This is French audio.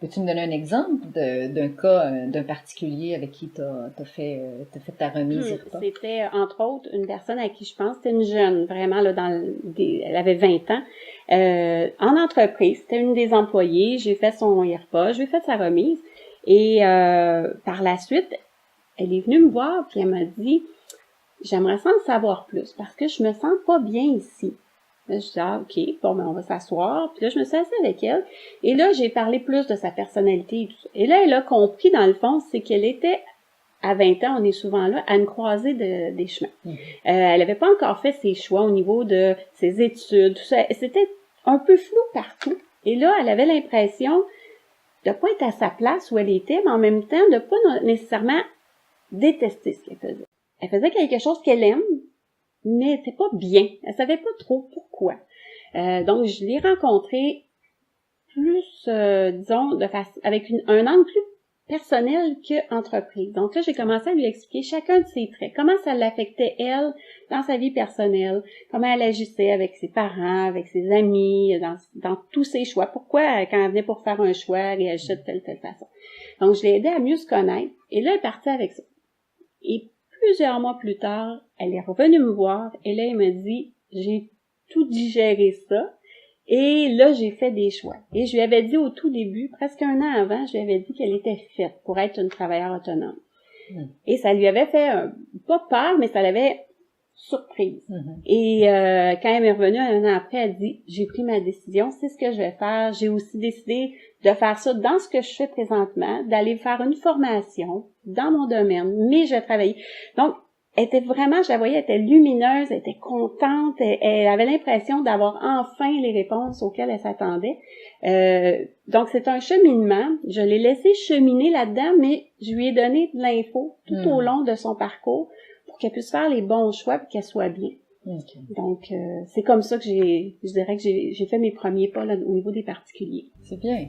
Peux-tu me donner un exemple d'un cas, d'un particulier avec qui t'as fait ta remise IRPA? C'était, entre autres, une personne à qui je pense, c'était une jeune, vraiment, là, elle avait 20 ans, en entreprise. C'était une des employées, j'ai fait son IRPA, je lui ai fait sa remise, et par la suite, elle est venue me voir, puis elle m'a dit, j'aimerais ça en savoir plus, parce que je me sens pas bien ici. Là, je dis, ah, OK, bon, ben, on va s'asseoir. Puis là, je me suis assise avec elle. Et là, j'ai parlé plus de sa personnalité et tout ça. Et là, elle a compris, dans le fond, c'est qu'elle était, à 20 ans, on est souvent là, à une croisée des chemins. Elle avait pas encore fait ses choix au niveau de ses études, tout ça. C'était un peu flou partout. Et là, elle avait l'impression de pas être à sa place où elle était, mais en même temps, de pas nécessairement détester ce qu'elle faisait. Elle faisait quelque chose qu'elle aime, mais elle était pas bien. Elle savait pas trop pourquoi. Donc, je l'ai rencontrée plus, disons, avec un angle plus personnel qu'entreprise. Donc là, j'ai commencé à lui expliquer chacun de ses traits, comment ça l'affectait, elle, dans sa vie personnelle, comment elle agissait avec ses parents, avec ses amis, dans tous ses choix. Pourquoi, quand elle venait pour faire un choix, elle réagissait de telle façon. Donc, je l'ai aidée à mieux se connaître. Et là, elle est partie avec ça. Et plusieurs mois plus tard, elle est revenue me voir et là, elle m'a dit, j'ai tout digéré ça et là, j'ai fait des choix. Et je lui avais dit au tout début, presque un an avant, je lui avais dit qu'elle était faite pour être une travailleuse autonome. Et ça lui avait fait, pas peur, mais ça l'avait surprise. Et quand elle est revenue un an après, elle dit, j'ai pris ma décision, c'est ce que je vais faire. J'ai aussi décidé de faire ça dans ce que je fais présentement, d'aller faire une formation dans mon domaine, mais je vais travailler. Donc, elle était vraiment, je la voyais, elle était lumineuse, elle était contente, elle avait l'impression d'avoir enfin les réponses auxquelles elle s'attendait. Donc, c'est un cheminement. Je l'ai laissé cheminer là-dedans, mais je lui ai donné de l'info tout au long de son parcours pour qu'elle puisse faire les bons choix et qu'elle soit bien. Okay. Donc, c'est comme ça que je dirais que j'ai fait mes premiers pas là, au niveau des particuliers. C'est bien.